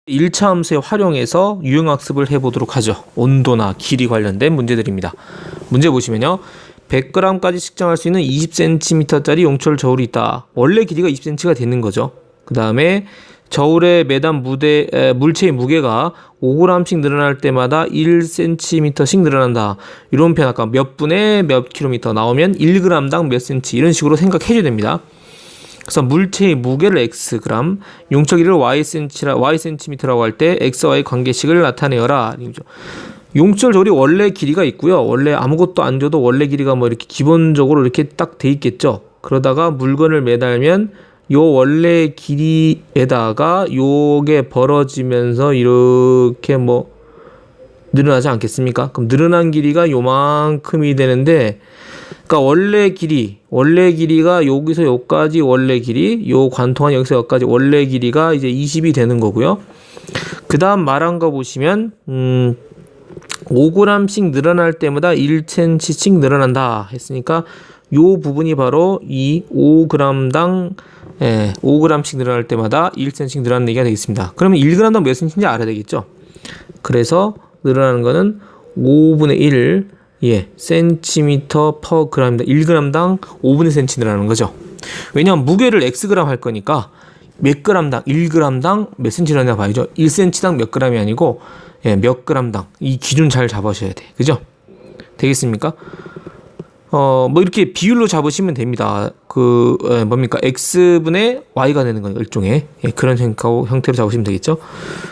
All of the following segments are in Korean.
1차 함수에 활용해서 유형학습을 해보도록 하죠. 온도나 길이 관련된 문제들입니다. 문제 보시면요. 100g까지 측정할 수 있는 20cm짜리 용철 저울이 있다. 원래 길이가 20cm가 되는 거죠. 그 다음에 저울의 매단 물체의 무게가 5g씩 늘어날 때마다 1cm씩 늘어난다. 이런 표현 아까 몇 분에 몇 킬로미터 나오면 1g당 몇 cm 이런 식으로 생각해 줘야 됩니다. 그래서 물체의 무게를 xg, 용철 길이를 ycm라고 할 때 x와의 관계식을 나타내어라. 용철 저울이 원래 길이가 있고요. 원래 아무것도 안 줘도 원래 길이가 뭐 이렇게 기본적으로 이렇게 딱 돼 있겠죠. 그러다가 물건을 매달면 요 원래 길이에다가 요게 벌어지면서 이렇게 뭐 늘어나지 않겠습니까? 그럼 늘어난 길이가 요만큼이 되는데, 그러니까 원래 길이가 여기서 여기까지 원래 길이, 요 관통한 여기서 여기까지 원래 길이가 이제 20이 되는 거고요. 그 다음 말한 거 보시면 5g씩 늘어날 때마다 1cm씩 늘어난다 했으니까 요 부분이 바로 이 5g당 5g씩 늘어날 때마다 1cm씩 늘어나는 얘기가 되겠습니다. 그러면 1g당 몇 cm인지 알아야 되겠죠. 그래서 늘어나는 거는 5분의 1 cm per g입니다. 1g당 5분의 cm 늘어나는 거죠. 왜냐하면 무게를 xg 할 거니까 몇 g당 1g당 몇 cm 늘어나냐 봐야죠. 1cm당 몇 g이 아니고 몇 g당. 이 기준 잘 잡으셔야 돼. 그죠? 되겠습니까? 뭐 이렇게 비율로 잡으시면 됩니다. 뭡니까? x분의 y가 되는 거예요. 일종의. 그런 형태로 잡으시면 되겠죠?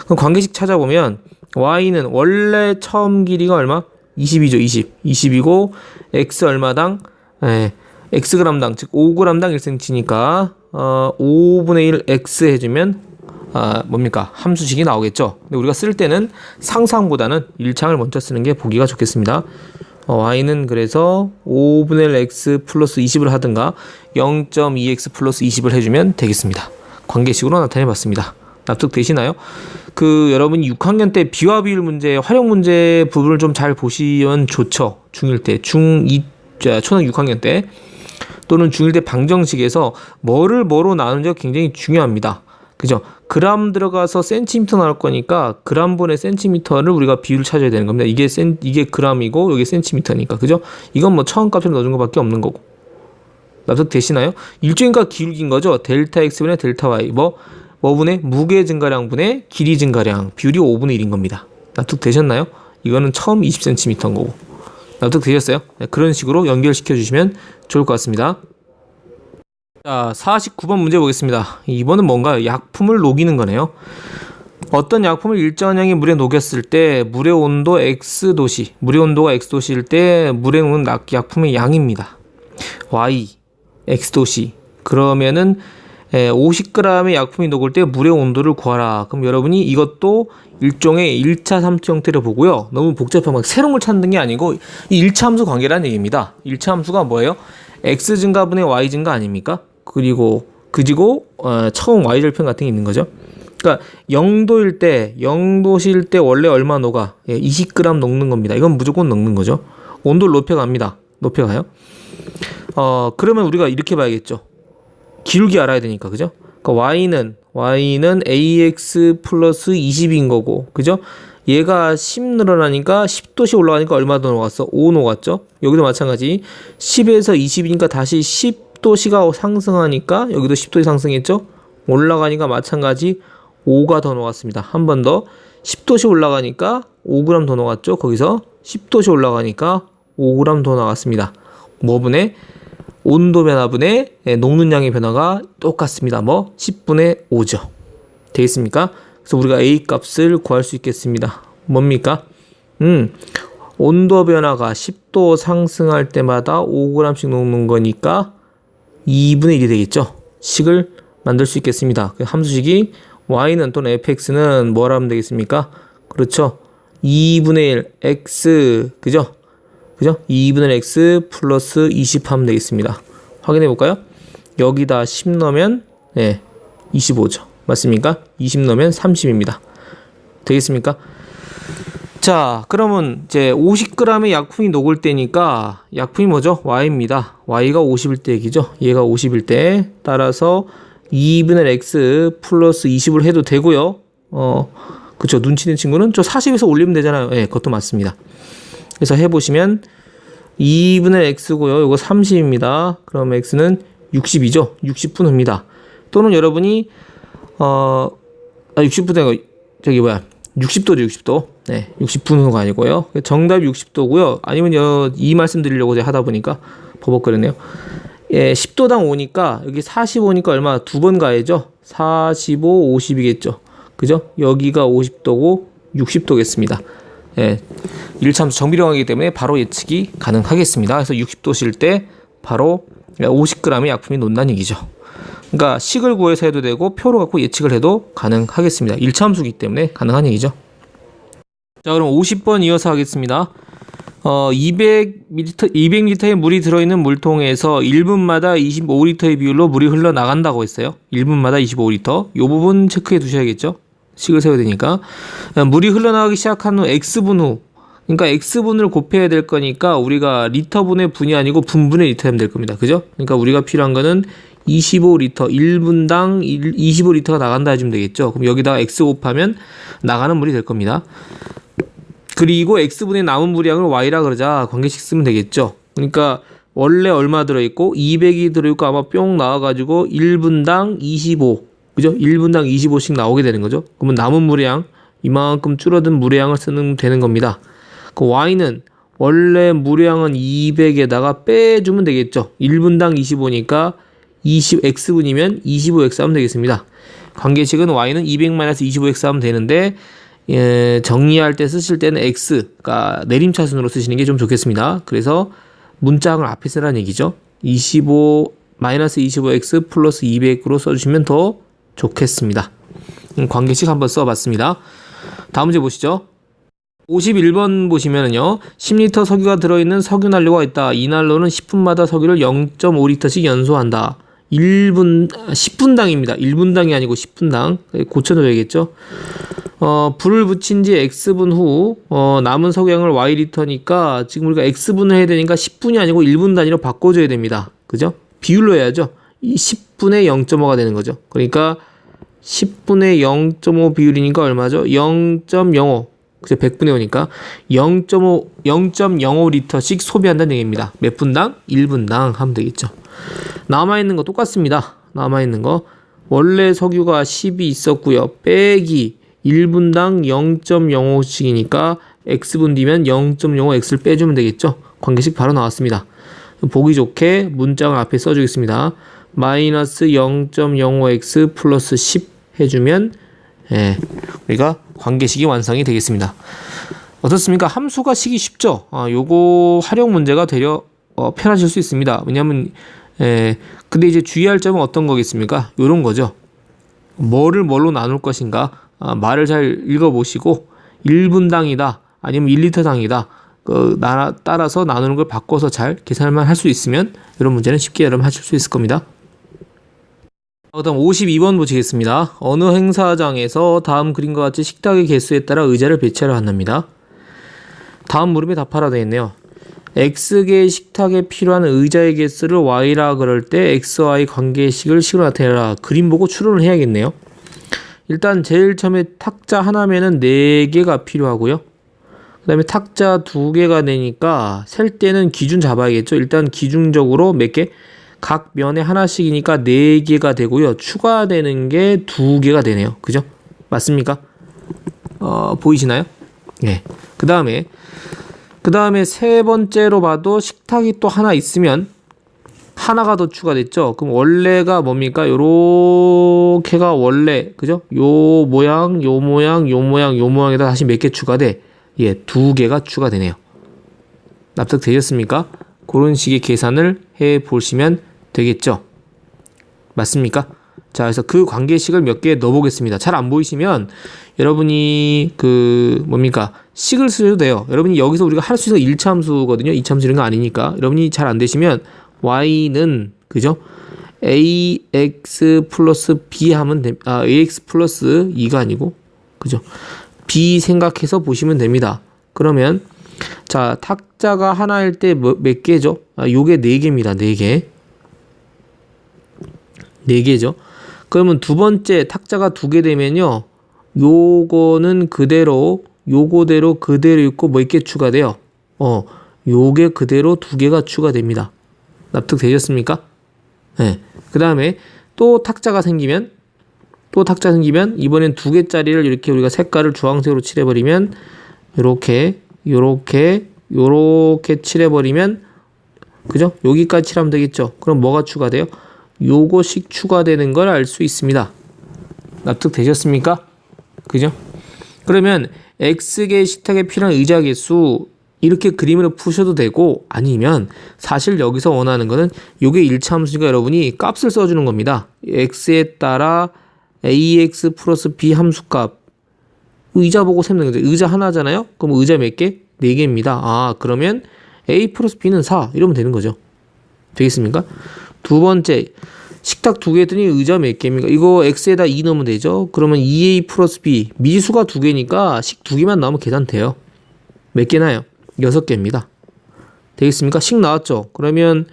그럼 관계식 찾아보면 y는 원래 처음 길이가 얼마? 20이죠. 20이고 x 얼마당? xg당, 즉 5g당 1cm니까 5분의 1 x 해주면 뭡니까? 함수식이 나오겠죠. 근데 우리가 쓸 때는 상상보다는 1창을 먼저 쓰는 게 보기가 좋겠습니다. y는 그래서 5분의 1 x 플러스 20을 하든가 0.2x 플러스 20을 해주면 되겠습니다. 관계식으로 나타내 봤습니다. 납득되시나요? 여러분이 6학년 때 비와 비율 문제, 활용 문제 부분을 좀 잘 보시면 좋죠. 중1 때, 초등 6학년 때 또는 중1 때 방정식에서 뭐로 나누는지가 굉장히 중요합니다. 그죠? 그람 들어가서 센티미터 나올 거니까 그람분의 센티미터를 우리가 비율을 찾아야 되는 겁니다. 이게 그람이고 여기 센티미터니까. 그죠? 이건 뭐 처음값으로 넣어준 것밖에 없는 거고. 납득되시나요? 일종인가 기울긴 거죠. 델타 x분의 델타 y. 뭐분의 무게 증가량분의 길이 증가량. 비율이 5분의 1인 겁니다. 납득되셨나요? 이거는 처음 20cm인 거고. 납득되셨어요? 네, 그런 식으로 연결시켜 주시면 좋을 것 같습니다. 자, 49번 문제 보겠습니다. 이번은 뭔가요? 약품을 녹이는 거네요. 어떤 약품을 일정한 양의 물에 녹였을 때 물의 온도 x도시, 물의 온도가 x도시일 때 물에 녹는 약품의 양입니다. y, x도시. 그러면은 50g의 약품이 녹을 때 물의 온도를 구하라. 그럼 여러분이 이것도 일종의 1차, 3차 형태로 보고요. 너무 복잡한 새로운 걸 찾는 게 아니고 이 1차 함수 관계라는 얘기입니다. 1차 함수가 뭐예요? x 증가분의 y 증가 아닙니까? 그리고 처음 y절편 같은 게 있는 거죠. 그러니까 0도실 때 원래 얼마 녹아? 20g 녹는 겁니다. 이건 무조건 녹는 거죠. 온도를 높여갑니다. 높여가요. 그러면 우리가 이렇게 봐야겠죠. 기울기 알아야 되니까, 그죠? 그러니까 y는 ax 플러스 20인 거고, 그죠? 얘가 10 늘어나니까 10도씩 올라가니까 얼마 더 녹았어? 5 녹았죠? 여기도 마찬가지. 10에서 20이니까 다시 10도씨가 상승하니까 여기도 10도씩 상승했죠? 올라가니까 마찬가지 5가 더 녹았습니다. 한 번 더 10도씩 올라가니까 5g 더 녹았죠? 거기서 10도씩 올라가니까 5g 더 나왔습니다. 뭐분의? 온도 변화분의 녹는 양의 변화가 똑같습니다. 10분의 5죠. 되겠습니까? 그래서 우리가 A 값을 구할 수 있겠습니다. 뭡니까? 온도 변화가 10도 상승할 때마다 5g씩 녹는 거니까 2분의 1이 되겠죠. 식을 만들 수 있겠습니다. 함수식이 y는 또는 fx는 뭐라 하면 되겠습니까? 그렇죠. 2분의 1 x, 그죠? 2분의 1 x 플러스 20 하면 되겠습니다. 확인해 볼까요? 여기다 10 넣으면 25죠. 맞습니까? 20 넣으면 30입니다. 되겠습니까? 자, 그러면 이제 50g의 약품이 녹을 때니까 약품이 뭐죠? y입니다. y가 50일 때 얘기죠. 얘가 50일 때 따라서 2분의 x 플러스 20을 해도 되고요. 그쵸. 눈치 있는 친구는 저 40에서 올리면 되잖아요. 예, 그것도 맞습니다. 그래서 해보시면 2분의 x고요. 요거 30입니다. 그럼 x는 60이죠. 60분 후입니다. 또는 여러분이 60분에 저기 뭐야 60도죠. 60도. 네, 60분 후가 아니고요. 정답이 60도고요. 아니면 이 말씀 드리려고 제가 하다 보니까 버벅거렸네요. 예, 10도당 5니까 여기 45니까 얼마? 두 번 가야죠. 45, 50이겠죠. 그죠? 여기가 50도고 60도겠습니다. 예, 1참수 정비례하기 때문에 바로 예측이 가능하겠습니다. 그래서 60도실 때 바로 50g의 약품이 논다는 얘기죠. 그러니까 식을 구해서 해도 되고 표로 갖고 예측을 해도 가능하겠습니다. 1참수기 때문에 가능한 얘기죠. 자, 그럼 50번 이어서 하겠습니다. 200리터의 물이 들어있는 물통에서 1분마다 25리터의 비율로 물이 흘러나간다고 했어요. 1분마다 25리터. 이 부분 체크해 두셔야겠죠. 식을 세워야 되니까. 물이 흘러나가기 시작한 후 X분 후, 그러니까 X분을 곱해야 될 거니까 우리가 리터분의 분이 아니고 분분의 리터 하면 될 겁니다. 그죠? 그러니까 우리가 필요한 거는 25리터, 1분당 25리터가 나간다 해주면 되겠죠. 그럼 여기다가 X 곱하면 나가는 물이 될 겁니다. 그리고 X분의 남은 물량을 Y라 그러자 관계식 쓰면 되겠죠. 그러니까 원래 얼마 들어있고 200이 들어있고 아마 뿅 나와가지고 1분당 25, 그죠? 1분당 25씩 나오게 되는 거죠. 그러면 남은 물량, 이만큼 줄어든 물량을 쓰면 되는 겁니다. 그 Y는 원래 물량은 200에다가 빼주면 되겠죠. 1분당 25니까 X분이면 25X 하면 되겠습니다. 관계식은 Y는 200-25X 하면 되는데 예, 정리할 때 쓰실 때는 X가 내림차순으로 쓰시는 게 좀 좋겠습니다. 그래서 문장을 앞에 쓰라는 얘기죠. 25-25X 플러스 200으로 써주시면 더 좋겠습니다. 관계식 한번 써봤습니다. 다음 문제 보시죠. 51번 보시면은요, 10리터 석유가 들어있는 석유 난로가 있다. 이 난로는 10분마다 석유를 0.5리터씩 연소한다. 10분당입니다. 1분당이 아니고 10분당. 고쳐줘야겠죠. 불을 붙인 지 X분 후, 남은 석유량을 Y리터니까 지금 우리가 X분을 해야 되니까 10분이 아니고 1분 단위로 바꿔줘야 됩니다. 그죠? 비율로 해야죠. 이 10분의 0.5가 되는 거죠. 그러니까 10분의 0.5 비율이니까 얼마죠? 0.05. 그죠? 100분의 5니까 0.05리터씩 소비한다는 얘기입니다. 몇 분당? 1분당 하면 되겠죠. 남아있는 거 똑같습니다. 남아있는 거. 원래 석유가 10이 있었고요. 빼기 1분당 0.05씩이니까 X분 뒤면 0.05X를 빼주면 되겠죠. 관계식 바로 나왔습니다. 보기 좋게 문장을 앞에 써주겠습니다. 마이너스 0.05X 플러스 10 해주면 우리가 관계식이 완성이 되겠습니다. 어떻습니까? 함수가 식이 쉽죠? 요거 활용 문제가 되려 편하실 수 있습니다. 왜냐하면 근데 이제 주의할 점은 어떤 거겠습니까? 요런 거죠. 뭐를 뭘로 나눌 것인가? 말을 잘 읽어보시고 1분당이다 아니면 1리터당이다 따라서 나누는 걸 바꿔서 잘 계산만 할 수 있으면 이런 문제는 쉽게 여러분 하실 수 있을 겁니다. 다음 52번 보시겠습니다. 어느 행사장에서 다음 그림과 같이 식탁의 개수에 따라 의자를 배치하려 한답니다. 다음 물음에 답하라 되어 있네요. X개의 식탁에 필요한 의자의 개수를 Y라 그럴 때 XY 관계식을 식으로 나타내라. 그림 보고 추론을 해야겠네요. 일단 제일 처음에 탁자 하나면은 4개가 필요하고요. 그 다음에 탁자 2개가 되니까 셀 때는 기준 잡아야겠죠. 일단 기준적으로 몇 개? 각 면에 하나씩이니까 4개가 되고요. 추가되는 게 2개가 되네요. 그죠? 맞습니까? 보이시나요? 네. 그 다음에 세 번째로 봐도 식탁이 또 하나 있으면 하나가 더 추가됐죠. 그럼 원래가 뭡니까? 요렇게가 원래, 그죠? 요 모양, 요 모양, 요 모양, 요 모양에다 다시 몇 개 추가돼? 2개가 추가되네요. 납득되셨습니까? 그런 식의 계산을 해 보시면 되겠죠. 맞습니까? 자, 그래서 그 관계식을 몇 개 넣어 보겠습니다. 잘 안 보이시면 여러분이 식을 쓰셔도 돼요. 여러분이 여기서 우리가 할 수 있는 1참수거든요. 2참수 이런 거 아니니까. 여러분이 잘 안 되시면 y는 그죠? ax 플러스 b 하면 ax 플러스 2가 아니고 그죠? b 생각해서 보시면 됩니다. 그러면 자, 탁자가 하나일 때 몇 개죠? 요게 4개입니다. 4개. 4개죠. 그러면 두 번째 탁자가 2개 되면요. 요거는 요거대로 그대로 있고 뭐 있게 추가돼요? 요게 그대로 두 개가 추가됩니다. 납득되셨습니까? 네. 그 다음에 또 탁자가 생기면 이번엔 두 개짜리를 이렇게 우리가 색깔을 주황색으로 칠해버리면 요렇게 칠해버리면 그죠? 여기까지 칠하면 되겠죠? 그럼 뭐가 추가돼요? 요거씩 추가되는 걸 알 수 있습니다. 납득되셨습니까? 그죠? 그러면 X개의 식탁에 필요한 의자 개수 이렇게 그림으로 푸셔도 되고 아니면 사실 여기서 원하는 거는 요게 1차 함수니까 여러분이 값을 써주는 겁니다. X에 따라 AX 플러스 B 함수값 의자 보고 세면 되는 거죠. 의자 하나잖아요? 그럼 의자 몇 개? 4개입니다. 그러면 A 플러스 B는 4 이러면 되는 거죠. 되겠습니까? 두 번째 식탁 두 개 했더니 의자 몇 개입니까? 이거 X에다 2 넣으면 되죠. 그러면 2A 플러스 B 미수가 두 개니까 식 두 개만 나오면 계산돼요. 몇 개 나요? 6개입니다. 되겠습니까? 식 나왔죠? 그러면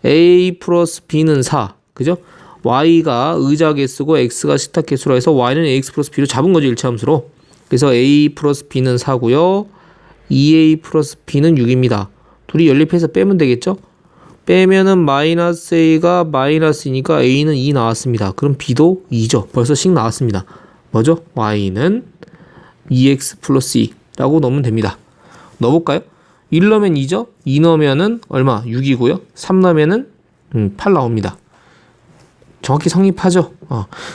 A 플러스 B는 4 그죠? Y가 의자 개수고 X가 식탁 개수로 해서 Y는 AX 플러스 B로 잡은 거죠. 1차 함수로. 그래서 A 플러스 B는 4고요. 2A 플러스 B는 6입니다. 둘이 연립해서 빼면 되겠죠? 빼면은 마이너스 A가 마이너스이니까 A는 2 나왔습니다. 그럼 B도 2죠. 벌써 식 나왔습니다. 뭐죠? Y는 2X 플러스 2라고 넣으면 됩니다. 넣어볼까요? 1 넣으면 2죠? 2 넣으면은 얼마? 6이고요. 3 넣으면은 8 나옵니다. 정확히 성립하죠?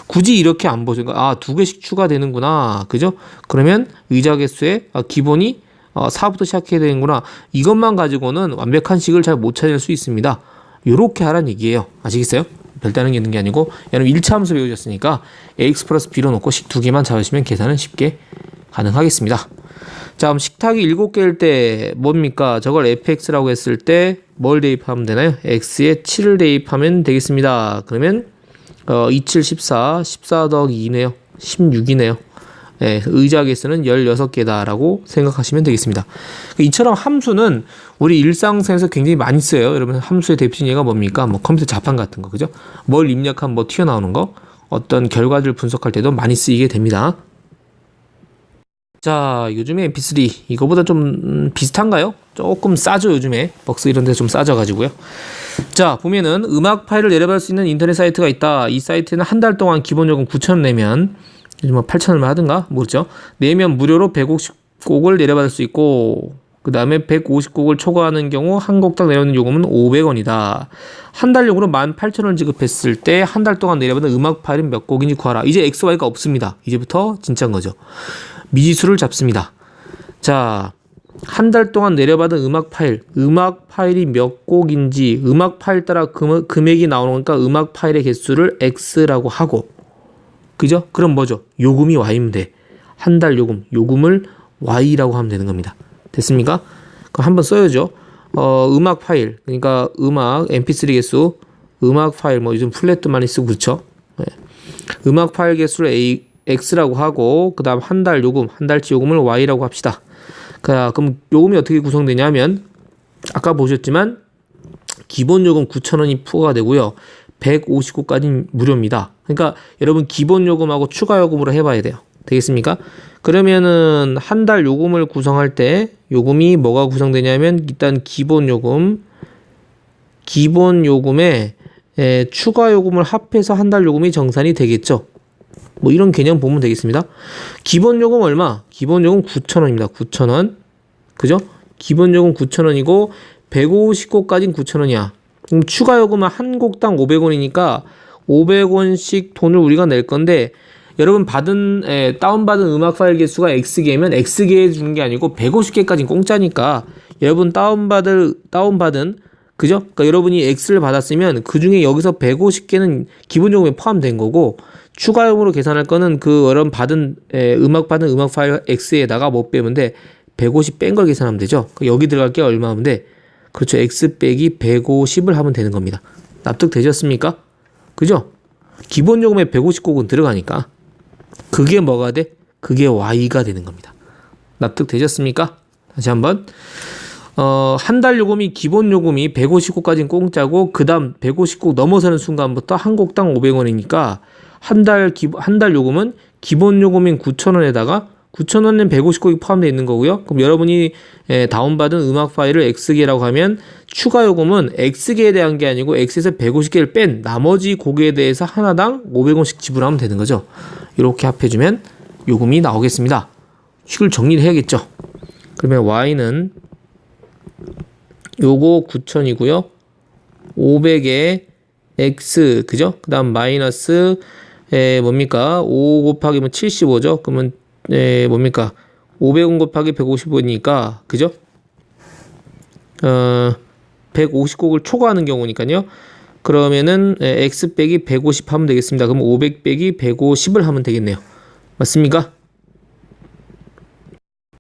굳이 이렇게 안 보죠. 두 개씩 추가되는구나. 그죠? 그러면 의자 개수의 기본이 4부터 시작해야 되는구나. 이것만 가지고는 완벽한 식을 잘 못 찾을 수 있습니다. 요렇게 하란 얘기예요. 아시겠어요? 별다른 게 있는 게 아니고 여러분 1차 함수 배우셨으니까 AX 플러스 B로 놓고 식 두 개만 잡으시면 계산은 쉽게 가능하겠습니다. 자, 그럼 식탁이 7개일 때 뭡니까? 저걸 fx라고 했을 때 뭘 대입하면 되나요? x에 7을 대입하면 되겠습니다. 그러면 2, 7, 14, 14 더하기 2네요. 16이네요. 네, 의자 개수는 16개다라고 생각하시면 되겠습니다. 이처럼 함수는 우리 일상생활에서 굉장히 많이 써요. 여러분 함수의 대표적인 예가 뭡니까? 뭐 컴퓨터 자판 같은 거, 그죠? 뭘 입력하면 뭐 튀어나오는 거, 어떤 결과들을 분석할 때도 많이 쓰이게 됩니다. 자, 요즘에 MP3 이거보다 좀 비슷한가요? 조금 싸죠. 요즘에 벅스 이런 데서 좀 싸져가지고요. 자, 보면은 음악 파일을 내려받을 수 있는 인터넷 사이트가 있다. 이 사이트는 한 달 동안 기본 요금 9,000원 내면 뭐 8,000원만 하든가 모르죠. 내면 무료로 150곡을 내려받을 수 있고 그 다음에 150곡을 초과하는 경우 한 곡당 내려오는 요금은 500원이다. 한 달 요금으로 18,000원 지급했을 때 한 달 동안 내려받은 음악 파일은 몇 곡인지 구하라. 이제 XY가 없습니다. 이제부터 진짜인 거죠. 미지수를 잡습니다. 자, 한 달 동안 내려받은 음악 파일이 몇 곡인지 음악 파일 따라 금액이 나오니까 음악 파일의 개수를 X라고 하고 그죠? 그럼 뭐죠? 요금이 Y면 돼. 한 달 요금을 Y라고 하면 되는 겁니다. 됐습니까? 그럼 한번 써야죠. 음악 파일, 그러니까 음악 mp3 개수, 음악 파일 뭐 요즘 플랫도 많이 쓰고 그렇죠? 네. 음악 파일 개수를 X라고 하고 그 다음 한 달 요금, 한 달치 요금을 Y라고 합시다. 그럼 요금이 어떻게 구성되냐면 아까 보셨지만 기본 요금 9,000원이 부과가 되고요. 150곡까지 무료입니다. 그러니까 여러분 기본 요금하고 추가 요금으로 해봐야 돼요. 되겠습니까? 그러면은 한 달 요금을 구성할 때 요금이 뭐가 구성되냐면 일단 기본 요금에 추가 요금을 합해서 한 달 요금이 정산이 되겠죠. 뭐 이런 개념 보면 되겠습니다. 기본 요금 얼마? 기본 요금 9,000원입니다. 9,000원. 그죠? 기본 요금 9,000원이고 150곡까지는 9,000원이야. 그럼 추가 요금은 한 곡당 500원이니까 500원씩 돈을 우리가 낼 건데 여러분 다운받은 음악 파일 개수가 X개면 X개 주는 게 아니고 150개까지는 공짜니까 여러분 다운받은 그죠? 그러니까 여러분이 X를 받았으면 그 중에 여기서 150개는 기본 요금에 포함된 거고 추가 요금으로 계산할 거는 그 여러분 음악 파일 X에다가 못 빼면 돼. 150 뺀 걸 계산하면 되죠. 여기 들어갈 게 얼마 하면 돼? 그렇죠. X 빼기 150을 하면 되는 겁니다. 납득되셨습니까? 그죠? 기본 요금에 150곡은 들어가니까 그게 뭐가 돼? 그게 Y가 되는 겁니다. 납득되셨습니까? 다시 한번 한 달 요금이 기본 요금이 150곡까지는 공짜고 그 다음 150곡 넘어서는 순간부터 한 곡당 500원이니까 한 달 요금은 기본 요금인 9,000원에다가 9,000원은 150곡이 포함되어 있는 거고요. 그럼 여러분이 다운받은 음악 파일을 X기라고 하면 추가 요금은 X기에 대한 게 아니고 X에서 150개를 뺀 나머지 곡에 대해서 하나당 500원씩 지불하면 되는 거죠. 이렇게 합해주면 요금이 나오겠습니다. 식을 정리를 해야겠죠. 그러면 Y는 요거 9,000이고요. 500에 X, 그죠? 그 다음 마이너스 뭡니까? 5 곱하기 75죠? 그러면 뭡니까? 500원 곱하기 150원이니까, 그죠? 150곡을 초과하는 경우니까요. 그러면은 X 빼기 150 하면 되겠습니다. 그럼 500 빼기 150을 하면 되겠네요. 맞습니까?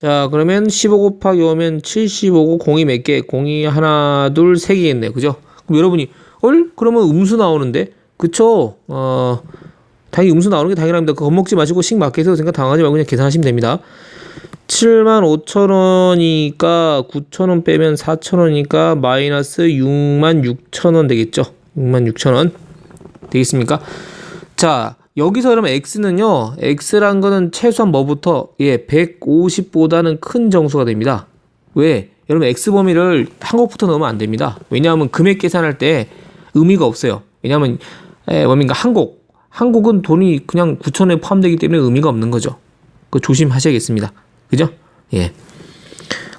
자, 그러면 15 곱하기 5면 75고 공이 몇 개? 공이 하나, 둘, 세 개겠네요. 그죠? 그럼 여러분이 그러면 음수 나오는데? 그쵸? 당연히 음수 나오는 게 당연합니다. 그거 겁먹지 마시고 식 맞게 해서 생각 당하지 말고 그냥 계산하시면 됩니다. 75,000원이니까 9,000원 빼면 4,000원이니까 마이너스 66,000원 되겠죠. 66,000원 되겠습니까? 자, 여기서 그러면 X는요. X란 거는 최소한 뭐부터? 150보다는 큰 정수가 됩니다. 왜? 여러분 X 범위를 한 곡부터 넣으면 안 됩니다. 왜냐하면 금액 계산할 때 의미가 없어요. 왜냐하면 뭡니까? 한 곡은 돈이 그냥 9,000원에 포함되기 때문에 의미가 없는 거죠. 그거 조심하셔야겠습니다. 그죠? 예.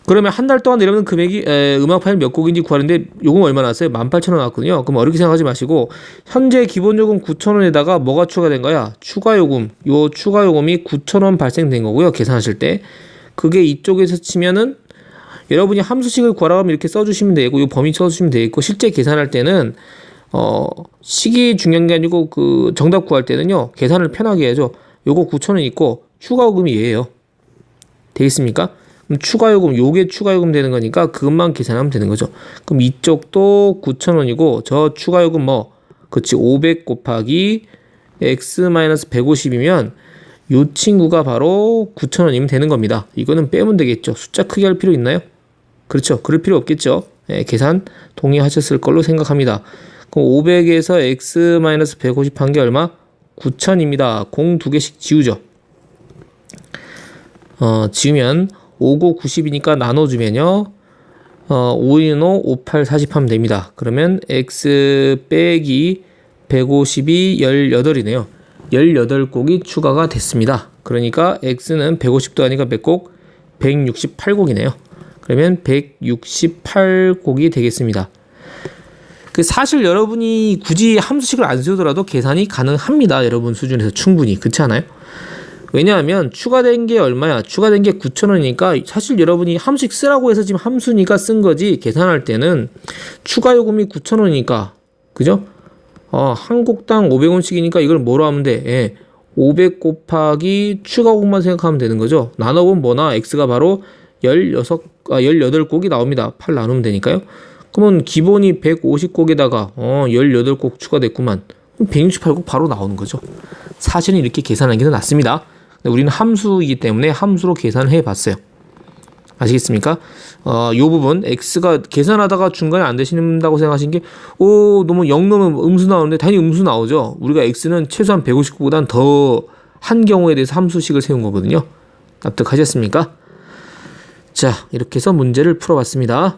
그러면 한 달 동안 내려오는 금액이 음악 파일 몇 곡인지 구하는데 요금 얼마 나왔어요? 18,000원 나왔거든요. 그럼 어렵게 생각하지 마시고 현재 기본 요금 9,000원에다가 뭐가 추가된 거야? 추가 요금. 요 추가 요금이 9,000원 발생된 거고요. 계산하실 때. 그게 이쪽에서 치면은 여러분이 함수식을 구하라고 하면 이렇게 써주시면 되고 요 범위 써주시면 되겠고 실제 계산할 때는 식이 중요한 게 아니고 그 정답 구할 때는요. 계산을 편하게 해야죠. 요거 9,000원 있고 추가 요금이 얘예요. 되겠습니까? 그럼 추가 요금, 요게 추가 요금 되는 거니까 그것만 계산하면 되는 거죠. 그럼 이쪽도 9,000원이고 저 추가 요금 그치 500 곱하기 x-150이면 요 친구가 바로 9,000원이면 되는 겁니다. 이거는 빼면 되겠죠. 숫자 크게 할 필요 있나요? 그렇죠. 그럴 필요 없겠죠. 계산 동의하셨을 걸로 생각합니다. 그럼 500에서 x-150 한 게 얼마? 9,000입니다. 공 2개씩 지우죠. 지우면 5고 90이니까 나눠주면요. 5, 5, 58, 40 하면 됩니다. 그러면 x 빼기 150이 18이네요. 18곡이 추가가 됐습니다. 그러니까 x는 150도 아니까 몇 곡? 168곡이네요. 그러면 168곡이 되겠습니다. 사실 여러분이 굳이 함수식을 안 세우더라도 계산이 가능합니다. 여러분 수준에서 충분히. 그렇지 않아요? 왜냐하면 추가된 게 얼마야? 추가된 게 9,000원이니까 사실 여러분이 함수식 쓰라고 해서 지금 함수니까 쓴 거지 계산할 때는 추가 요금이 9,000원이니까 그죠? 한 곡당 500원씩이니까 이걸 뭐로 하면 돼? 500 곱하기 추가 곡만 생각하면 되는 거죠. 나눠보면 뭐나 x가 바로 18곡이 나옵니다. 8 나누면 되니까요. 그러면 기본이 150곡에다가 18곡 추가됐구만. 168곡 바로 나오는 거죠. 사실은 이렇게 계산하는 게 더 낫습니다. 우리는 함수이기 때문에 함수로 계산을 해봤어요. 아시겠습니까? 요 부분 x가 계산하다가 중간에 안 되신다고 생각하신 게 너무 0 넣으면 음수 나오는데 당연히 음수 나오죠. 우리가 x는 최소한 150보다는 더 한 경우에 대해서 함수식을 세운 거거든요. 납득하셨습니까? 자, 이렇게 해서 문제를 풀어봤습니다.